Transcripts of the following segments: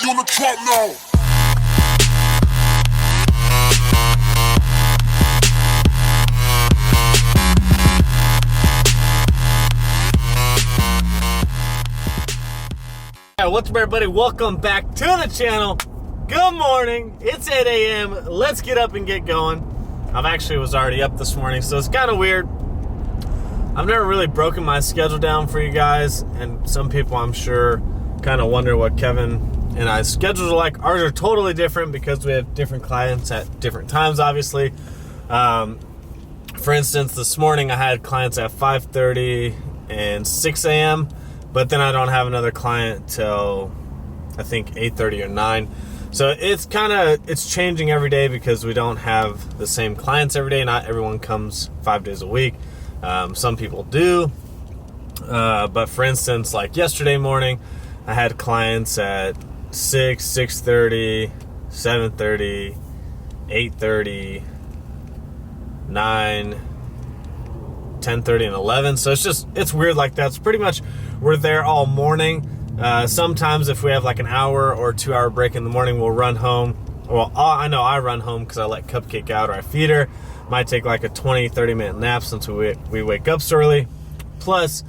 got you on the track now. What's up, everybody? Welcome back to the channel. Good morning. It's 8 a.m. Let's get up and get going. Was already up this morning, so it's kind of weird. I've never really broken my schedule down for you guys, and some people, I'm sure, kind of wonder what Kevin and I's schedules are like. Ours are totally different because we have different clients at different times, obviously. For instance, this morning I had clients at 5:30 and 6 a.m., but then I don't have another client till I think 8:30 or 9. So it's changing every day because we don't have the same clients every day. Not everyone comes 5 days a week. Some people do. But for instance, like yesterday morning, I had clients at 6, 6:30, 7:30, 8:30, 9, 10:30, and 11. So it's weird like that. It's pretty much we're there all morning. Sometimes if we have like an hour or 2 hour break in the morning, we'll run home. Well, I know I run home because I let Cupcake out or I feed her. Might take like a 20-30 minute nap since we wake up so early. Plus,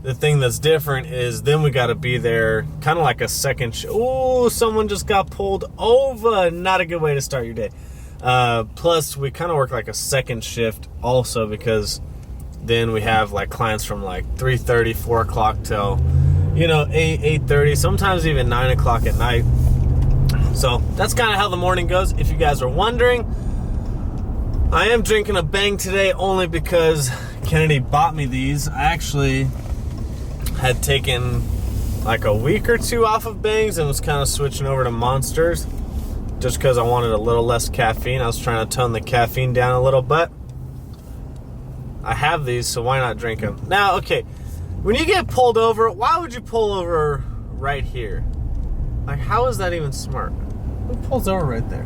the thing that's different is then we got to be there kind of like a second someone just got pulled over. Not a good way to start your day. Plus, we kind of work like a second shift also because then we have like clients from like 3:30, 4 o'clock till 8, 8:30, sometimes even 9 o'clock at night. So that's kind of how the morning goes. If you guys are wondering, I am drinking a Bang today only because Kennedy bought me these. I actually had taken like a week or two off of Bangs and was kind of switching over to Monsters just because I wanted a little less caffeine. I was trying to tone the caffeine down a little bit. I have these, so why not drink them? Now, okay, when you get pulled over, why would you pull over right here? Like, how is that even smart? Who pulls over right there?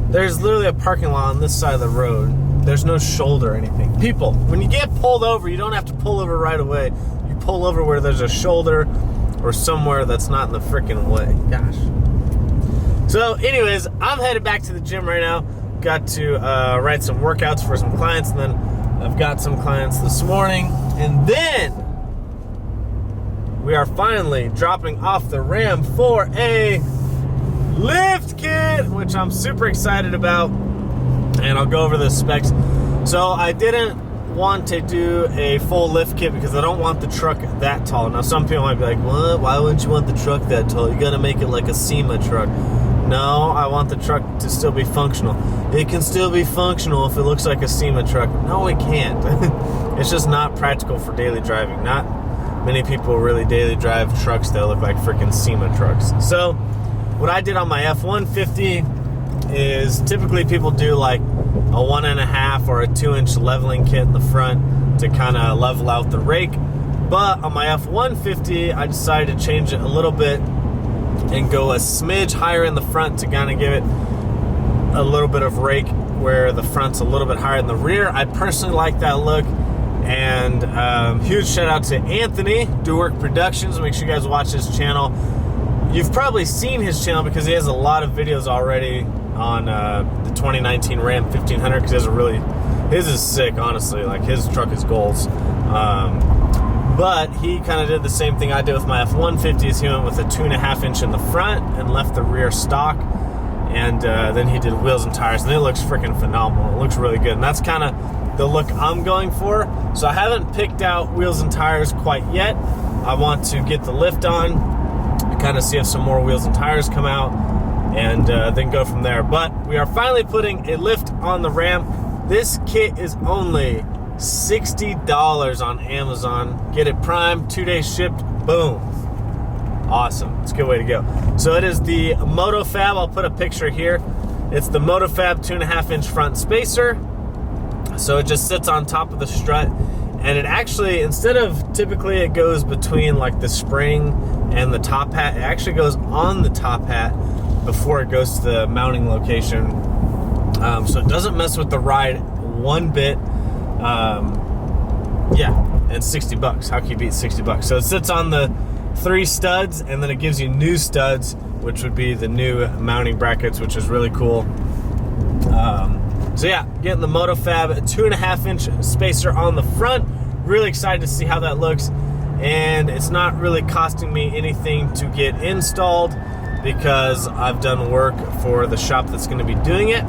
There's literally a parking lot on this side of the road. There's no shoulder or anything. People, when you get pulled over, you don't have to pull over right away. You pull over where there's a shoulder or somewhere that's not in the freaking way. Gosh. So, anyways, I'm headed back to the gym right now. Got to write some workouts for some clients, and then I've got some clients this morning. And then we are finally dropping off the Ram for a lift kit, which I'm super excited about. And I'll go over the specs. So I didn't want to do a full lift kit because I don't want the truck that tall. Now some people might be like, what? Why wouldn't you want the truck that tall? You gotta make it like a SEMA truck. No, I want the truck to still be functional. It can still be functional if it looks like a SEMA truck. No, it can't. It's just not practical for daily driving. Not many people really daily drive trucks that look like freaking SEMA trucks. So what I did on my F-150 is typically people do like a 1.5 or a 2-inch leveling kit in the front to kind of level out the rake. But on my F-150, I decided to change it a little bit and go a smidge higher in the front to kind of give it a little bit of rake where the front's a little bit higher than the rear. I personally like that look. And huge shout out to Anthony, Do Work Productions. Make sure you guys watch his channel. You've probably seen his channel because he has a lot of videos already on the 2019 Ram 1500 because his is sick, honestly. Like, his truck is goals. But he kind of did the same thing I did with my F-150s. He went with a 2.5 inch in the front and left the rear stock. And then he did wheels and tires, and it looks freaking phenomenal. It looks really good, and that's kind of the look I'm going for. So I haven't picked out wheels and tires quite yet. I want to get the lift on, kind of see if some more wheels and tires come out, and then go from there. But we are finally putting a lift on the Ram. This kit is only $60 on Amazon. Get it Prime, 2 days shipped, boom. Awesome. It's a good way to go. So it is the MotoFab. I'll put a picture here. It's the MotoFab 2.5 inch front spacer. So it just sits on top of the strut. And it actually, instead of typically it goes between like the spring and the top hat, it actually goes on the top hat before it goes to the mounting location. So it doesn't mess with the ride one bit. Yeah, and 60 bucks. How can you beat 60 bucks? So it sits on the 3 studs, and then it gives you new studs, which would be the new mounting brackets, which is really cool. So yeah, getting the MotoFab 2.5-inch spacer on the front. Really excited to see how that looks. And it's not really costing me anything to get installed because I've done work for the shop that's going to be doing it.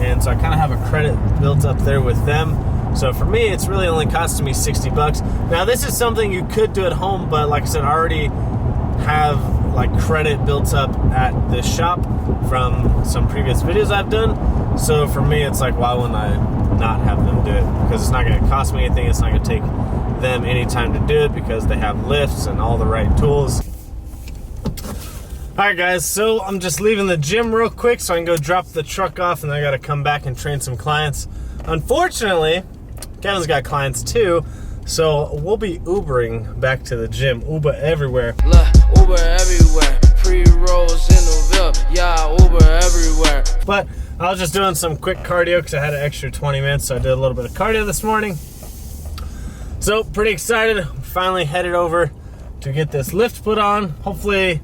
And so I kind of have a credit built up there with them. So for me, it's really only costing me 60 bucks. Now this is something you could do at home, but like I said, I already have like credit built up at this shop from some previous videos I've done. So for me, it's like, why wouldn't I not have them do it? Because it's not going to cost me anything. It's not going to take them any time to do it because they have lifts and all the right tools. Alright guys, so I'm just leaving the gym real quick so I can go drop the truck off, and then I got to come back and train some clients. Unfortunately, Kevin's got clients too, so we'll be Ubering back to the gym. Uber everywhere. Look, Uber everywhere. Pre-rolls in the Ville. Yeah, Uber everywhere. But I was just doing some quick cardio because I had an extra 20 minutes, so I did a little bit of cardio this morning. So pretty excited. Finally headed over to get this lift put on. Hopefully,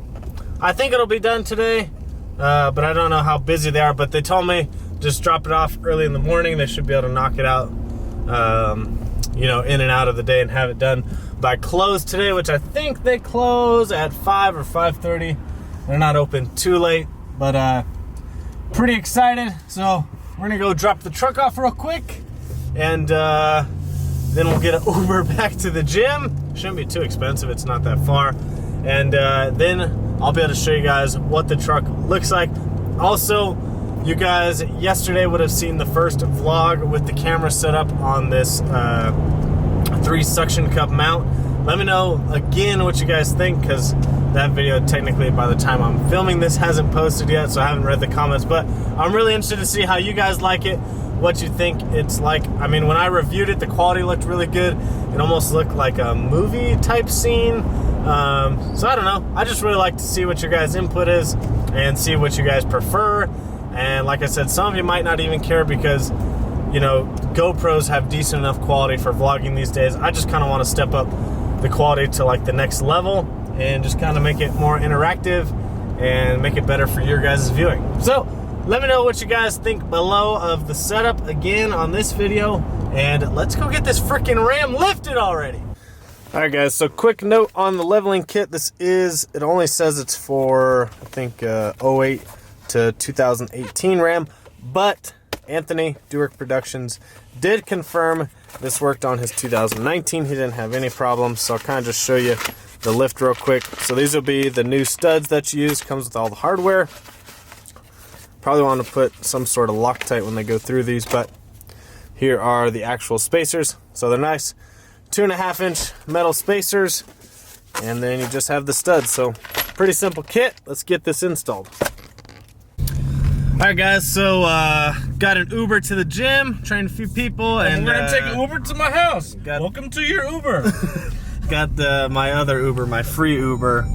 I think it'll be done today, but I don't know how busy they are. But they told me just drop it off early in the morning. They should be able to knock it out, you know, in and out of the day and have it done by close today, which I think they close at 5 or 5:30. They're not open too late, but pretty excited. So we're gonna go drop the truck off real quick, and then we'll get an Uber back to the gym. Shouldn't be too expensive, it's not that far. And then I'll be able to show you guys what the truck looks like. Also, you guys yesterday would have seen the first vlog with the camera set up on this 3 suction cup mount. Let me know again what you guys think, because that video technically by the time I'm filming this hasn't posted yet, so I haven't read the comments, but I'm really interested to see how you guys like it, what you think it's like. I mean, when I reviewed it, the quality looked really good. It almost looked like a movie type scene. So I don't know. I just really like to see what your guys' input is and see what you guys prefer. And like I said, some of you might not even care because, you know, GoPros have decent enough quality for vlogging these days. I just kind of want to step up the quality to like the next level and just kind of make it more interactive and make it better for your guys' viewing. So let me know what you guys think below of the setup again on this video, and let's go get this freaking Ram lifted already. All right guys, so quick note on the leveling kit. It only says it's for, I think, 08 to 2018 Ram, but Anthony, Duwork Productions, did confirm this worked on his 2019. He didn't have any problems, so I'll kind of just show you the lift real quick. So these will be the new studs that you use. Comes with all the hardware. Probably want to put some sort of Loctite when they go through these, but here are the actual spacers. So they're nice 2.5-inch metal spacers, and then you just have the studs. So pretty simple kit. Let's get this installed. Alright guys, so got an Uber to the gym, trained a few people, and we're gonna take an Uber to my house. Welcome to your Uber. Got my other Uber, my free Uber.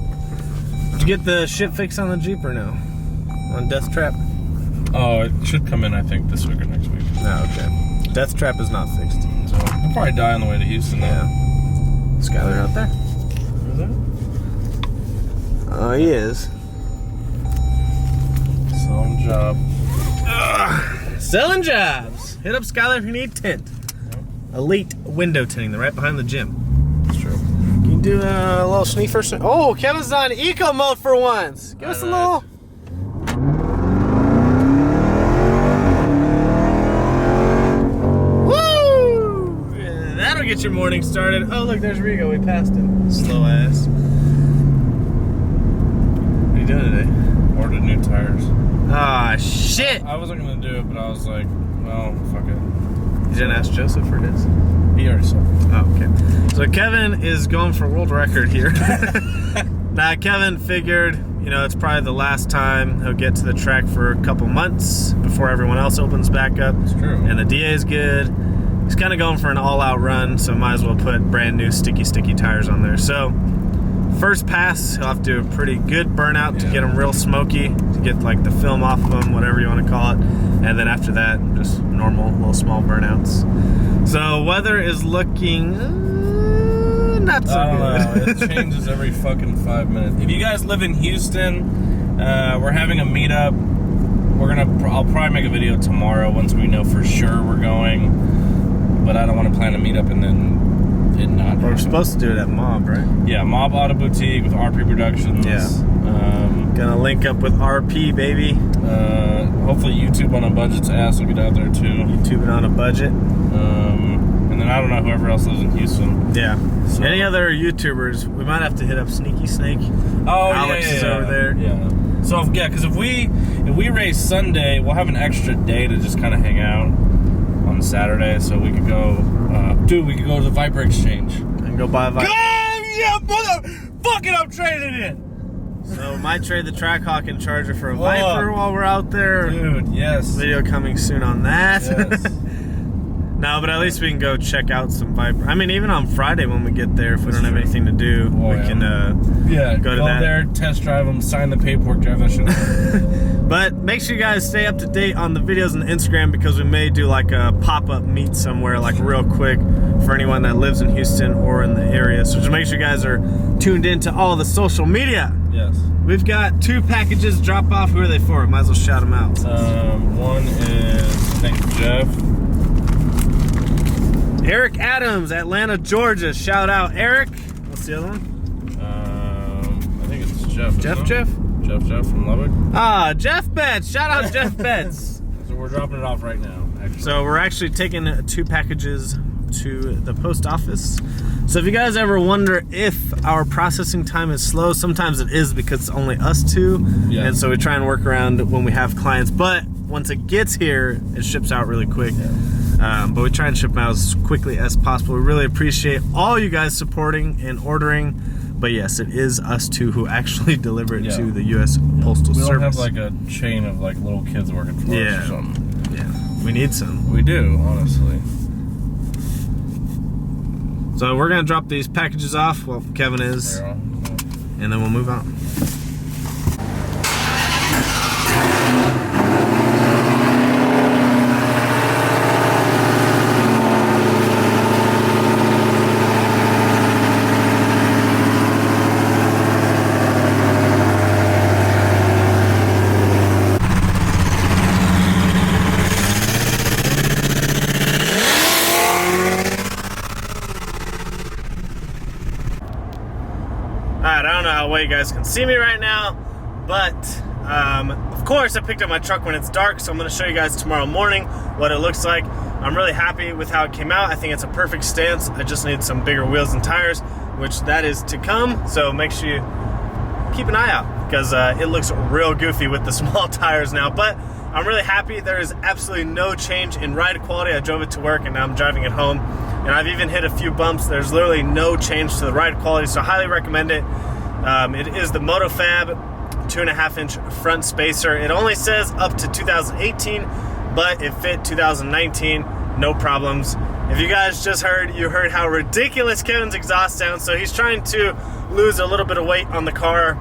Did you get the shit fix on the Jeep or no? On Death Trap? Oh, it should come in, I think, this week or next week. Oh, okay. Death Trap is not fixed. So I'll probably die on the way to Houston. Yeah. Skyler out there? Is that? Oh, he is. Selling job. Selling jobs. Hit up Skyler if you need tint. Yep. Elite window tinting. They're right behind the gym. That's true. Can you do a little sniffer? Oh, Kevin's on eco mode for once. Give us a little. Woo! Yeah, that'll get your morning started. Oh, look, there's Rigo. We passed him. Slow ass. What are you doing today? Ordered new tires. Ah, shit. I wasn't gonna do it, but I was like, well, fuck it. You didn't ask Joseph for this? He already saw it. Oh, okay. So Kevin is going for world record here. Now, Kevin figured, you know, it's probably the last time he'll get to the track for a couple months before everyone else opens back up. It's true. And the DA is good. He's kind of going for an all-out run, so might as well put brand new sticky tires on there. So first pass, he'll have to do a pretty good burnout to get them real smoky, to get like the film off of them, whatever you want to call it. And then after that, just normal little small burnouts. So weather is looking not so I don't good. know. It changes every fucking 5 minutes. If you guys live in Houston, we're having a meetup. I'll probably make a video tomorrow once we know for sure we're going. But I don't want to plan a meetup and then it not. We're supposed to do it at Mob, right? Yeah, Mob Auto Boutique with RP Productions. Yeah. Gonna link up with RP, baby. Hopefully YouTube on a budget's ass will get out there too. YouTube on a budget. And then I don't know whoever else lives in Houston. Yeah. So. Any other YouTubers? We might have to hit up Sneaky Snake. Oh, Alex is over there. Yeah. So because if we race Sunday, we'll have an extra day to just kind of hang out on Saturday. So we could go, we could go to the Viper Exchange And go buy a Viper. Yeah, motherfucking, I'm trading it. So might trade the Trackhawk and Charger for a Viper while we're out there. Dude, yes. Video coming soon on that. Yes. No, but at least we can go check out some Viper. I mean, even on Friday when we get there, if we don't have anything to do, we can go to that. There, test drive them, sign the paperwork, drive that shit over. But make sure you guys stay up to date on the videos on Instagram because we may do like a pop-up meet somewhere like real quick for anyone that lives in Houston or in the area. So just make sure you guys are tuned into all the social media. Yes. We've got 2 packages drop off. Who are they for? Might as well shout them out. One is, I think, Jeff. Eric Adams, Atlanta, Georgia. Shout out, Eric. What's the other one? I think it's Jeff. Jeff from Lubbock. Ah, Jeff Betts. Shout out Jeff Betts. So we're dropping it off right now, actually. So we're actually taking 2 packages to the post office. So if you guys ever wonder if our processing time is slow, sometimes it is because it's only us 2. Yeah. And so we try and work around when we have clients. But once it gets here, it ships out really quick. Yeah. But we try and ship them out as quickly as possible. We really appreciate all you guys supporting and ordering. But yes, it is us 2 who actually deliver it to the U.S. Postal Service. We don't have like a chain of like little kids working for us or something. Yeah, we need some. We do, honestly. So we're gonna drop these packages off while Kevin is, and then we'll move on. Alright, I don't know how well you guys can see me right now, but of course I picked up my truck when it's dark, so I'm going to show you guys tomorrow morning what it looks like. I'm really happy with how it came out. I think it's a perfect stance. I just need some bigger wheels and tires, which that is to come, so make sure you keep an eye out because it looks real goofy with the small tires now, but I'm really happy. There is absolutely no change in ride quality. I drove it to work and now I'm driving it home. And I've even hit a few bumps. There's literally no change to the ride quality, so I highly recommend it. It is the MotoFab 2.5-inch front spacer. It only says up to 2018, but it fit 2019, no problems. If you guys just heard, you heard how ridiculous Kevin's exhaust sounds, so he's trying to lose a little bit of weight on the car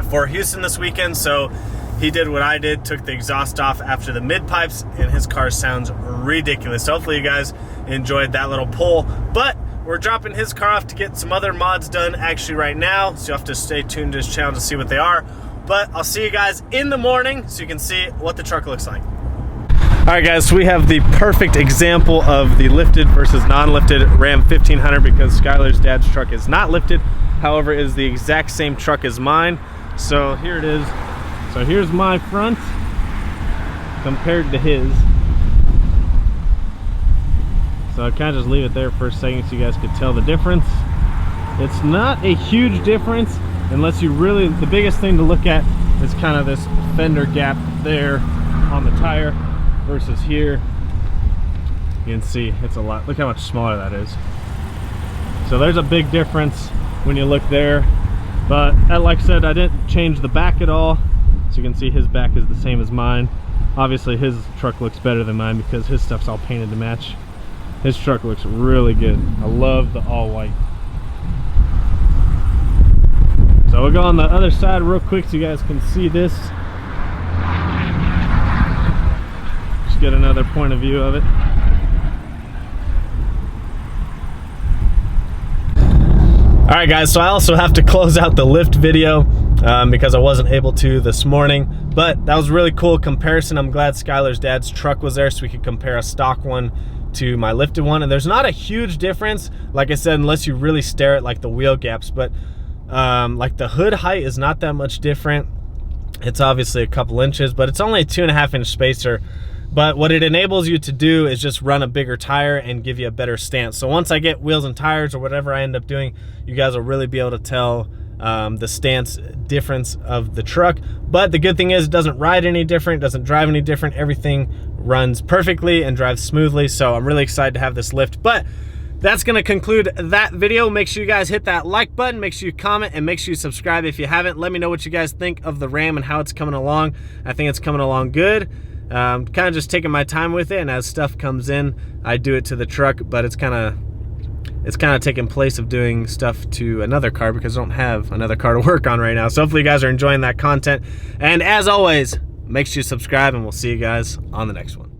for Houston this weekend, so he did what I did, took the exhaust off after the mid pipes, and his car sounds ridiculous. So hopefully you guys enjoyed that little pull. But we're dropping his car off to get some other mods done actually right now, so you have to stay tuned to his channel to see what they are. But I'll see you guys in the morning so you can see what the truck looks like. Alright guys, so we have the perfect example of the lifted versus non-lifted Ram 1500 because Skylar's dad's truck is not lifted. However, it is the exact same truck as mine. So here it is. So here's my front compared to his. So I kind of just leave it there for a second so you guys could tell the difference. It's not a huge difference unless you really, the biggest thing to look at is kind of this fender gap there on the tire versus here. You can see it's a lot, look how much smaller that is. So there's a big difference when you look there. But like I said, I didn't change the back at all. So you can see his back is the same as mine. Obviously his truck looks better than mine because his stuff's all painted to match. His truck looks really good. I love the all white. So we'll go on the other side real quick so you guys can see this. Just get another point of view of it. All right, guys, so I also have to close out the lift video because I wasn't able to this morning, but that was a really cool comparison. I'm glad Skylar's dad's truck was there so we could compare a stock one to my lifted one, and there's not a huge difference, like I said, unless you really stare at like the wheel gaps, but like the hood height is not that much different. It's obviously a couple inches, but it's only a 2.5 inch spacer. But what it enables you to do is just run a bigger tire and give you a better stance. So once I get wheels and tires or whatever I end up doing, you guys will really be able to tell the stance difference of the truck. But the good thing is it doesn't ride any different, doesn't drive any different. Everything runs perfectly and drives smoothly. So I'm really excited to have this lift. But that's gonna conclude that video. Make sure you guys hit that like button, make sure you comment, and make sure you subscribe if you haven't. Let me know what you guys think of the Ram and how it's coming along. I think it's coming along good. Kind of just taking my time with it, and as stuff comes in, I do it to the truck, but it's kind of taking place of doing stuff to another car because I don't have another car to work on right now. So hopefully you guys are enjoying that content. And as always, make sure you subscribe, and we'll see you guys on the next one.